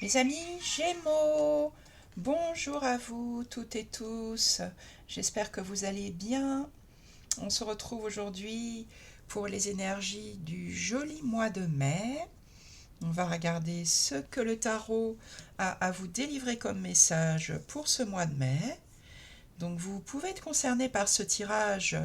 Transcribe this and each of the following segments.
Mes amis Gémeaux, bonjour à vous toutes et tous. J'espère que vous allez bien. On se retrouve aujourd'hui pour les énergies du joli mois de mai. On va regarder ce que le tarot a à vous délivrer comme message pour ce mois de mai. Donc vous pouvez être concerné par ce tirage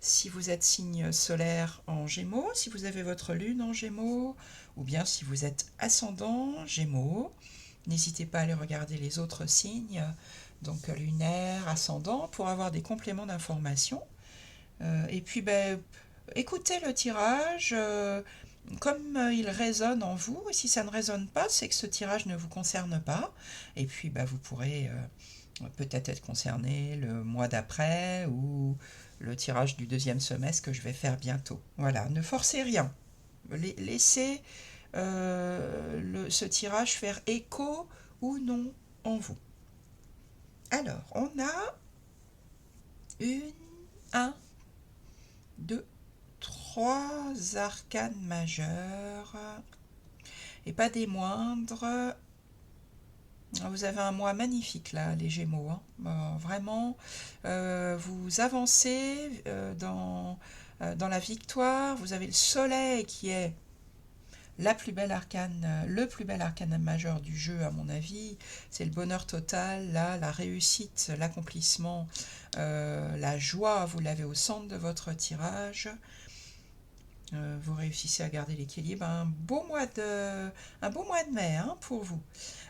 si vous êtes signe solaire en Gémeaux, si vous avez votre lune en Gémeaux, ou bien si vous êtes ascendant Gémeaux. N'hésitez pas à aller regarder les autres signes, donc lunaire, ascendant, pour avoir des compléments d'information. Et puis, écoutez le tirage comme il résonne en vous. Et si ça ne résonne pas, c'est que ce tirage ne vous concerne pas. Et puis, vous pourrez peut-être être concerné le mois d'après ou le tirage du deuxième semestre que je vais faire bientôt. Voilà, ne forcez rien. Laissez ce tirage faire écho ou non en vous. Alors, on a une, un, deux, trois arcanes majeures et pas des moindres. Vous avez un mois magnifique là, les Gémeaux. Hein. Vraiment, vous avancez dans la victoire. Vous avez le soleil qui est la plus belle arcane, le plus bel arcane majeur du jeu, à mon avis, c'est le bonheur total, là, la réussite, l'accomplissement, la joie, vous l'avez au centre de votre tirage. Vous réussissez à garder l'équilibre. Un beau mois de mai hein, pour vous.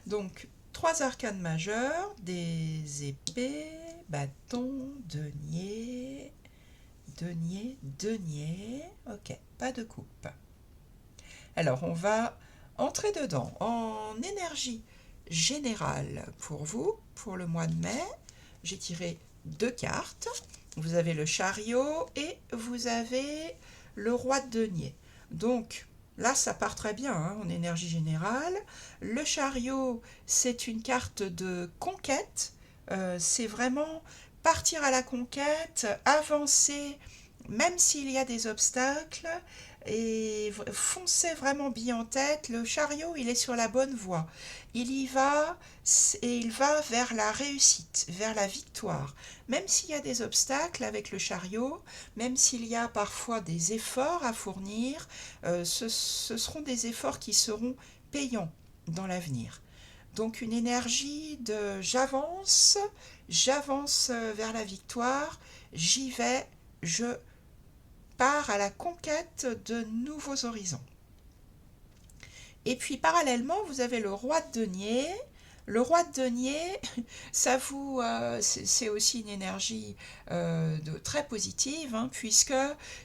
Donc, trois arcanes majeurs, des épées, bâton, denier, denier, denier. Ok, pas de coupe. Alors, on va entrer dedans en énergie générale pour vous, pour le mois de mai. J'ai tiré deux cartes. Vous avez le chariot et vous avez le roi de denier. Donc, là, ça part très bien hein, en énergie générale. Le chariot, c'est une carte de conquête. C'est vraiment partir à la conquête, avancer, même s'il y a des obstacles, et foncez vraiment bien en tête. Le chariot, il est sur la bonne voie. Il y va et il va vers la réussite, vers la victoire. Même s'il y a des obstacles avec le chariot, même s'il y a parfois des efforts à fournir, ce seront des efforts qui seront payants dans l'avenir. Donc une énergie de j'avance vers la victoire, j'y vais, je part à la conquête de nouveaux horizons. Et puis parallèlement, vous avez le roi de denier. Le roi de denier, c'est aussi une énergie très positive, hein, puisque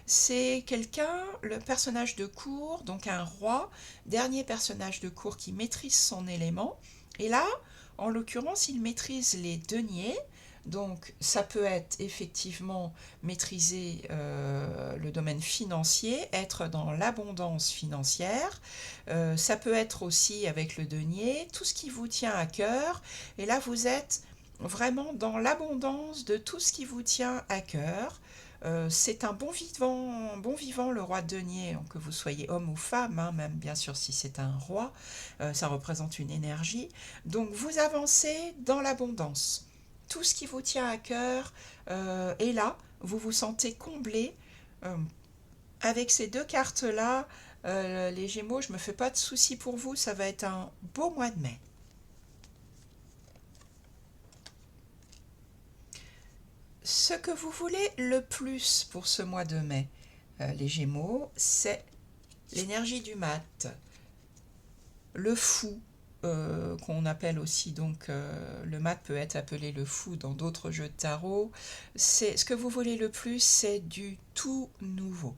c'est quelqu'un, le personnage de cour, donc un roi, dernier personnage de cour qui maîtrise son élément. Et là, en l'occurrence, il maîtrise les deniers. Donc ça peut être effectivement maîtriser le domaine financier, être dans l'abondance financière. Ça peut être aussi avec le denier, tout ce qui vous tient à cœur. Et là, vous êtes vraiment dans l'abondance de tout ce qui vous tient à cœur. C'est un bon vivant, le roi de denier, que vous soyez homme ou femme, hein, même bien sûr si c'est un roi, ça représente une énergie. Donc vous avancez dans l'abondance. Tout ce qui vous tient à cœur est là, vous vous sentez comblé. Euh, Avec ces deux cartes-là, les Gémeaux, je ne me fais pas de soucis pour vous, ça va être un beau mois de mai. Ce que vous voulez le plus pour ce mois de mai, les Gémeaux, c'est l'énergie du mat, le fou, qu'on appelle aussi donc le mat peut être appelé le fou dans d'autres jeux de tarot. C'est ce que vous voulez le plus, c'est du tout nouveau.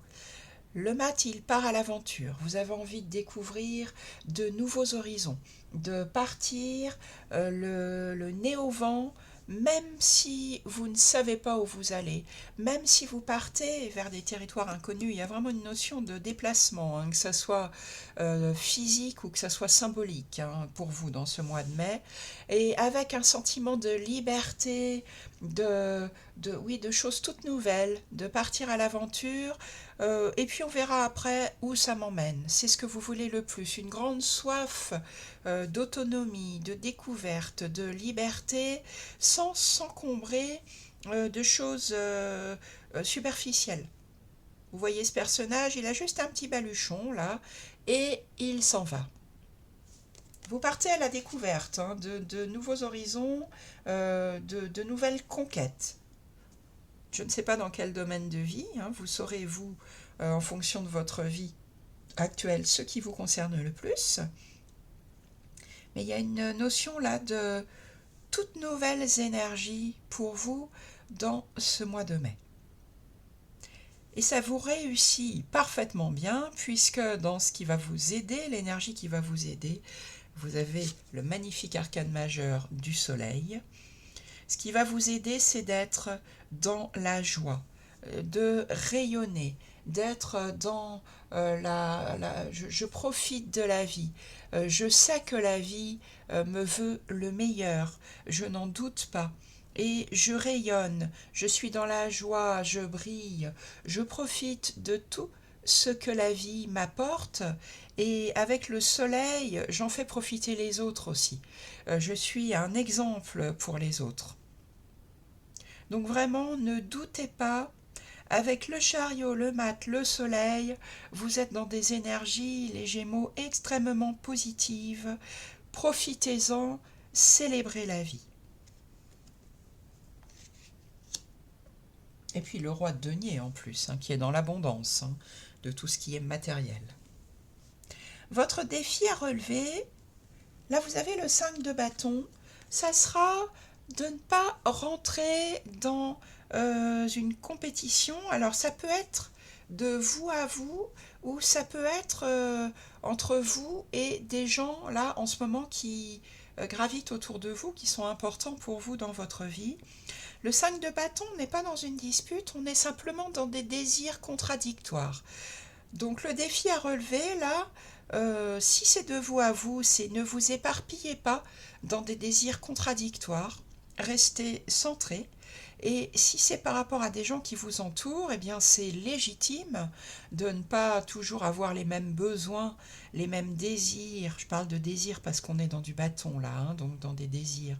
Le mat, il part à l'aventure. Vous avez envie de découvrir de nouveaux horizons, de partir le nez au vent, même si vous ne savez pas où vous allez, même si vous partez vers des territoires inconnus. Il y a vraiment une notion de déplacement, hein, que ça soit physique ou que ça soit symbolique hein, pour vous dans ce mois de mai. Et avec un sentiment de liberté, oui, de choses toutes nouvelles, de partir à l'aventure Et puis on verra après où ça m'emmène. C'est ce que vous voulez le plus, une grande soif d'autonomie, de découverte, de liberté, sans s'encombrer de choses superficielles. Vous voyez ce personnage, il a juste un petit baluchon là, et il s'en va. Vous partez à la découverte hein, de nouveaux horizons, de nouvelles conquêtes. Je ne sais pas dans quel domaine de vie, hein, vous saurez, vous, en fonction de votre vie actuelle, ce qui vous concerne le plus. Mais il y a une notion là de toutes nouvelles énergies pour vous dans ce mois de mai. Et ça vous réussit parfaitement bien, puisque dans ce qui va vous aider, l'énergie qui va vous aider, vous avez le magnifique arcane majeur du soleil. Ce qui va vous aider, c'est d'être dans la joie, de rayonner, d'être dans je profite de la vie, je sais que la vie me veut le meilleur, je n'en doute pas. Et je rayonne, je suis dans la joie, je brille, je profite de tout ce que la vie m'apporte et avec le soleil, j'en fais profiter les autres aussi. Je suis un exemple pour les autres. Donc vraiment, ne doutez pas, avec le chariot, le mat, le soleil, vous êtes dans des énergies, les Gémeaux, extrêmement positives. Profitez-en, célébrez la vie. Et puis le roi de denier en plus, hein, qui est dans l'abondance hein, de tout ce qui est matériel. Votre défi à relever, là vous avez le 5 de bâton, ça sera de ne pas rentrer dans une compétition. Alors ça peut être de vous à vous ou ça peut être entre vous et des gens là en ce moment qui gravitent autour de vous, qui sont importants pour vous dans votre vie. Le 5 de bâton n'est pas dans une dispute, on est simplement dans des désirs contradictoires. Donc le défi à relever là, si c'est de vous à vous, c'est ne vous éparpillez pas dans des désirs contradictoires, restez centré. Et si c'est par rapport à des gens qui vous entourent, eh bien c'est légitime de ne pas toujours avoir les mêmes besoins, les mêmes désirs. Je parle de désirs parce qu'on est dans du bâton là, hein, donc dans des désirs,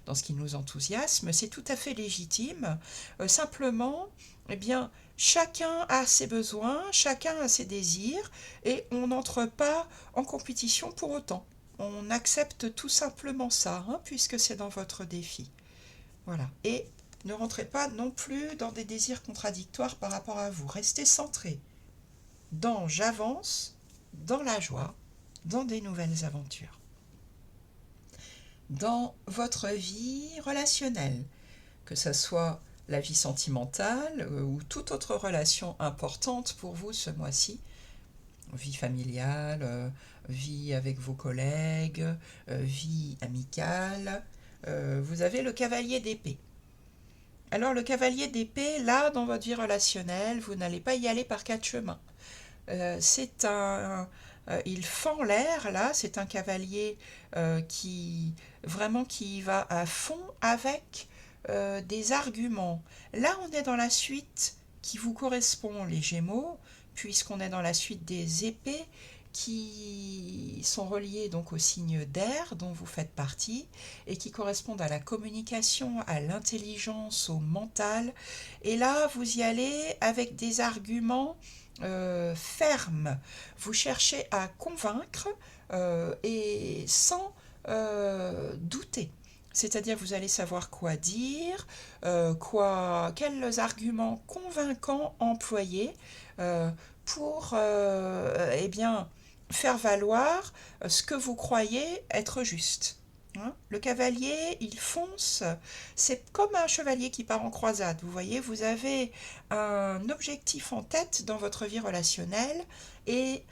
dans ce qui nous enthousiasme, c'est tout à fait légitime. Simplement, eh bien, chacun a ses besoins, chacun a ses désirs, et on n'entre pas en compétition pour autant. On accepte tout simplement ça, hein, puisque c'est dans votre défi. Voilà. Et ne rentrez pas non plus dans des désirs contradictoires par rapport à vous. Restez centré dans j'avance, dans la joie, dans des nouvelles aventures. Dans votre vie relationnelle, que ce soit la vie sentimentale ou toute autre relation importante pour vous ce mois-ci, vie familiale, vie avec vos collègues, vie amicale, vous avez le cavalier d'épée. Alors le cavalier d'épée, là, dans votre vie relationnelle, vous n'allez pas y aller par quatre chemins. Il fend l'air, là, c'est un cavalier qui va à fond avec des arguments. Là, on est dans la suite qui vous correspond, les Gémeaux, puisqu'on est dans la suite des épées qui sont reliées donc au signe d'air dont vous faites partie et qui correspondent à la communication, à l'intelligence, au mental. Et là, vous y allez avec des arguments fermes. Vous cherchez à convaincre et sans douter. C'est-à-dire vous allez savoir quoi dire, quels arguments convaincants employer pour eh bien, faire valoir ce que vous croyez être juste. Hein, le cavalier, il fonce, c'est comme un chevalier qui part en croisade. Vous voyez, vous avez un objectif en tête dans votre vie relationnelle et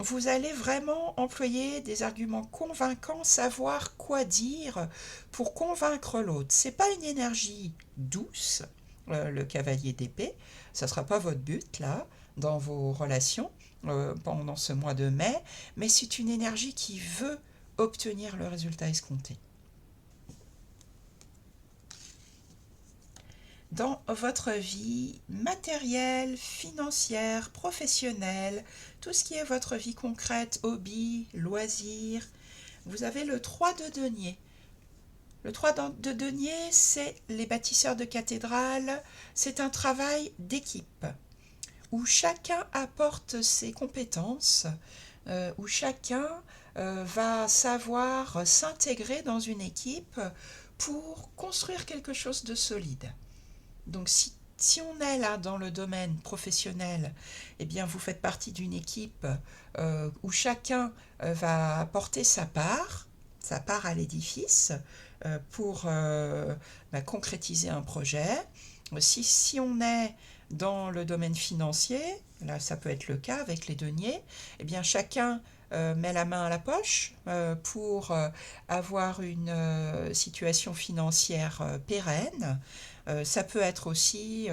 vous allez vraiment employer des arguments convaincants, savoir quoi dire pour convaincre l'autre. C'est pas une énergie douce, le cavalier d'épée, ça ne sera pas votre but là, dans vos relations pendant ce mois de mai, mais c'est une énergie qui veut obtenir le résultat escompté. dans votre vie matérielle, financière, professionnelle, tout ce qui est votre vie concrète, hobby, loisirs. Vous avez le 3 de denier. Le 3 de denier, c'est les bâtisseurs de cathédrales, c'est un travail d'équipe où chacun apporte ses compétences, où chacun va savoir s'intégrer dans une équipe pour construire quelque chose de solide. Donc si on est là dans le domaine professionnel, eh bien vous faites partie d'une équipe où chacun va apporter sa part à l'édifice pour concrétiser un projet. Si on est dans le domaine financier, là ça peut être le cas avec les deniers, eh bien chacun met la main à la poche pour avoir une situation financière pérenne. Ça peut être aussi,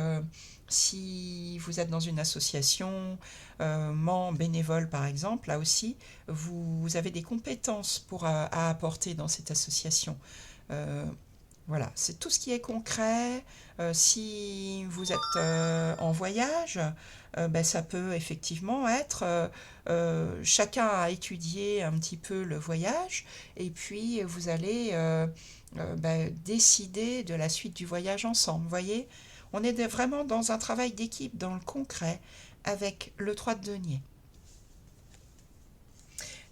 si vous êtes dans une association, membre bénévole par exemple, là aussi, vous avez des compétences à apporter dans cette association. Voilà, c'est tout ce qui est concret. Si vous êtes en voyage, ça peut effectivement être chacun a étudié un petit peu le voyage et puis vous allez décider de la suite du voyage ensemble. Vous voyez, on est vraiment dans un travail d'équipe, dans le concret, avec le 3 de denier.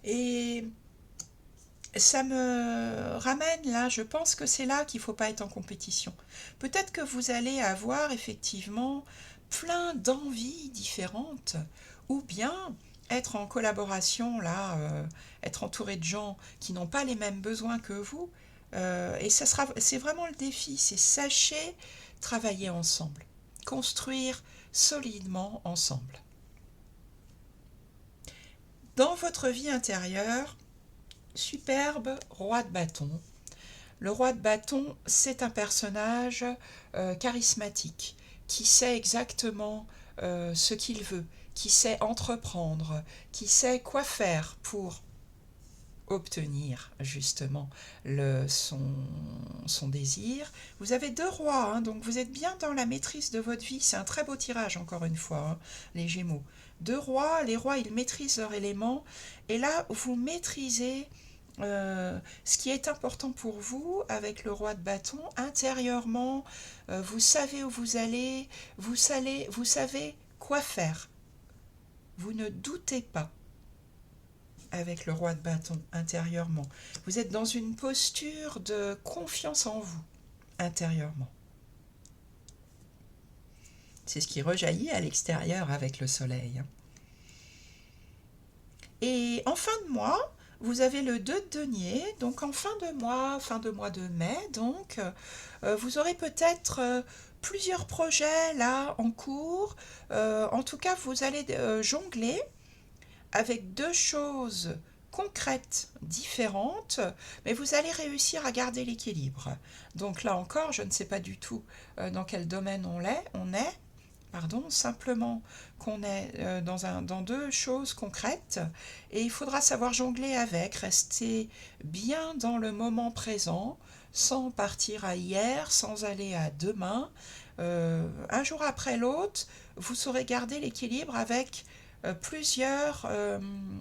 Et ça me ramène là, je pense que c'est là qu'il ne faut pas être en compétition. Peut-être que vous allez avoir effectivement plein d'envies différentes, ou bien être en collaboration là, être entouré de gens qui n'ont pas les mêmes besoins que vous. Et c'est vraiment le défi, c'est sachez travailler ensemble, construire solidement ensemble. Dans votre vie intérieure, superbe roi de bâton. Le roi de bâton, c'est un personnage charismatique, qui sait exactement ce qu'il veut, qui sait entreprendre, qui sait quoi faire pour obtenir justement son désir. Vous avez 2 rois, hein, donc vous êtes bien dans la maîtrise de votre vie. C'est un très beau tirage, encore une fois, hein, les Gémeaux. 2 rois, les rois, ils maîtrisent leur élément. Et là, vous maîtrisez ce qui est important pour vous avec le roi de bâton. Intérieurement, vous savez où vous allez, vous savez quoi faire. Vous ne doutez pas avec le roi de bâton intérieurement. Vous êtes dans une posture de confiance en vous intérieurement. C'est ce qui rejaillit à l'extérieur avec le soleil. Et en fin de mois, vous avez le 2 de denier, donc en fin de mois de mai, donc vous aurez peut-être plusieurs projets là en cours. En tout cas, vous allez jongler avec 2 choses concrètes différentes, mais vous allez réussir à garder l'équilibre. Donc là encore, je ne sais pas du tout dans quel domaine on est, simplement qu'on est dans 2 choses concrètes et il faudra savoir jongler avec, rester bien dans le moment présent, sans partir à hier, sans aller à demain. Un jour après l'autre, vous saurez garder l'équilibre avec plusieurs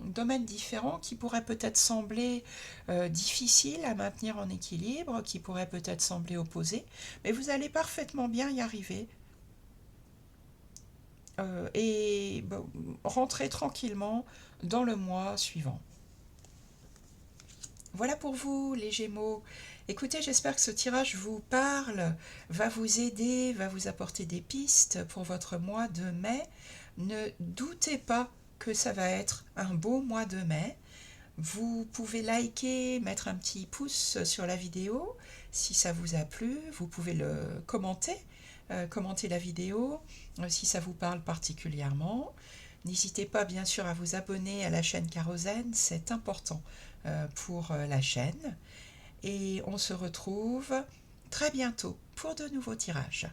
domaines différents qui pourraient peut-être sembler difficiles à maintenir en équilibre, qui pourraient peut-être sembler opposés, mais vous allez parfaitement bien y arriver et rentrer tranquillement dans le mois suivant. Voilà pour vous les Gémeaux. Écoutez, j'espère que ce tirage vous parle, va vous aider, va vous apporter des pistes pour votre mois de mai. Ne doutez pas que ça va être un beau mois de mai. Vous pouvez liker, mettre un petit pouce sur la vidéo si ça vous a plu. Vous pouvez le commenter, commenter la vidéo si ça vous parle particulièrement. N'hésitez pas bien sûr à vous abonner à la chaîne Kérosène, c'est important pour la chaîne. Et on se retrouve très bientôt pour de nouveaux tirages.